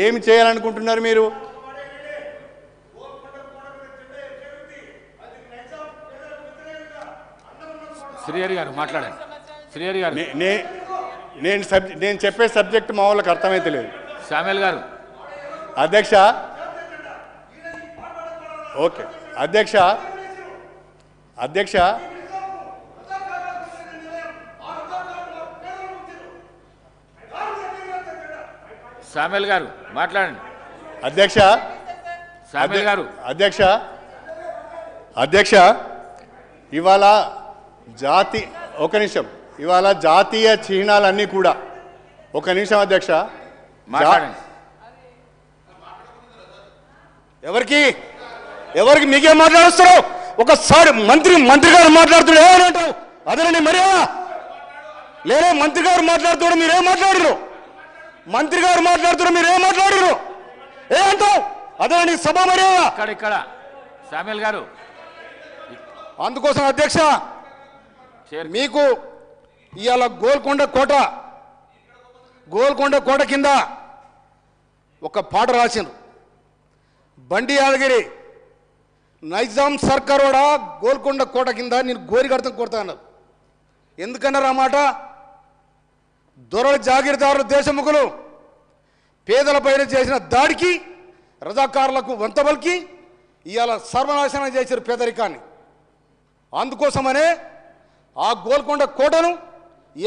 ఏమి చేయాలనుకుంటున్నారు మీరు? శ్రీహరి గారు మాట్లాడండి. శ్రీహరి గారు, నేను చెప్పే సబ్జెక్ట్ మా వాళ్ళకి అర్థమైతే లేదు. శామ్యుల్ గారు. అధ్యక్ష, ఓకే అధ్యక్ష, అధ్యక్ష శామ్యుల్ గారు మాట్లాడండి. అధ్యక్ష, శామ్యుల్ గారు. అధ్యక్ష, అధ్యక్ష ఇవాళ ఒక నిమిషం, ఇవాళ జాతీయ చిహ్నాలన్నీ కూడా, ఒక నిమిషం అధ్యక్ష, మాట్లాడండి. ఎవరికి మీకేం మాట్లాడుస్తారు? ఒకసారి మంత్రి గారు మాట్లాడుతున్నారు ఏమంటావు? అదేనండి మర్యాద లేరే. మంత్రి గారు మాట్లాడుతున్నాడు, మీరేం మాట్లాడరు? మంత్రి గారు మాట్లాడుతున్నారు, మీరేం మాట్లాడరు? ఏ అంటావు? అదేనండి సభ మర్యాద. ఇక్కడ శామ్యుల్ గారు. అందుకోసం అధ్యక్ష, మీకు ఇవాళ గోల్కొండ కోట కింద ఒక పాట రాసిండ్రు. బండి యాదగిరి నైజాం సర్కార్ కూడా గోల్కొండ కోట కింద నేను గోరిగడతం కొడతా అన్నారు. ఎందుకన్నారు ఆ మాట? దొరల జాగీర్దారులు దేశముఖులు పేదలపైన చేసిన దాడికి రజాకారులకు వంతబలికి ఇవాళ సర్వనాశనం చేశారు పేదరికాన్ని. అందుకోసమనే ఆ గోల్కొండ కోటను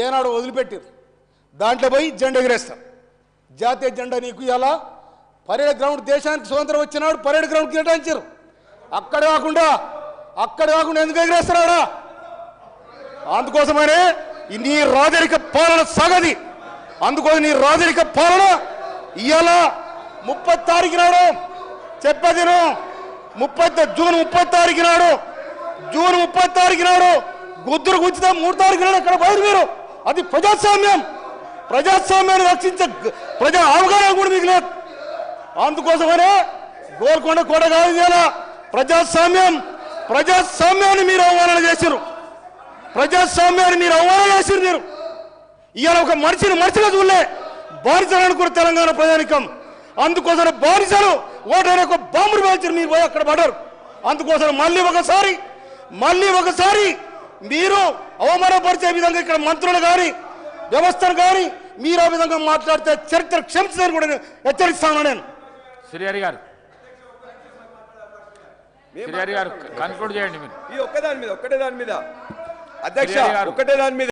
ఏనాడు వదిలిపెట్టారు. దాంట్లో పోయి జెండా ఎగిరేస్తారు. జాతీయ జెండా నీకు ఇలా పరేడ్ గ్రౌండ్, దేశానికి స్వతంత్రం వచ్చినాడు పరేడ్ గ్రౌండ్ కేటాయించారు. అక్కడ కాకుండా ఎందుకు ఎగిరేస్తున్నాడా? అందుకోసమనే నీ రాజరిక పాలన సాగది. అందుకోసం నీ రాజరిక పాలన ఇవాళ 30 తారీఖు నాడు చెప్పేది జూన్ 30 తారీఖు నాడు గుద్దురు గుంచితే 3 తారీఖు నాడు అక్కడ బయట మీరు. అది ప్రజాస్వామ్యాన్ని రక్షించే ప్రజా అవగాహన కూడా మీకు లేదు. అందుకోసమనే గోల్కొండ కోట కాదు ఇలా ప్రజాస్వామ్యాన్ని మీరు అవమానం చేశారు. మీరు ఇవాళ ఒక మనిషిగా చూడలే, బానిసలు అనుకున్న తెలంగాణ ప్రజానికం. అందుకోసం బానిసలు ఓటైన ఒక బాంబులు పేల్చారు, మీరు పోయి అక్కడ పడ్డారు. అందుకోసం మళ్ళీ ఒకసారి మీరు అవమానపరిచే విధంగా ఇక్కడ మంత్రులు కానీ వ్యవస్థను కానీ మీరు ఆ విధంగా మాట్లాడితే చరిత్ర క్షమించదని కూడా హెచ్చరిస్తాను నేను. శ్రీహరి గారు కన్క్లూడ్ చేయండి మీరు. ఈ ఒక్కటే దాని మీద అధ్యక్ష, ఒకటే దాని మీద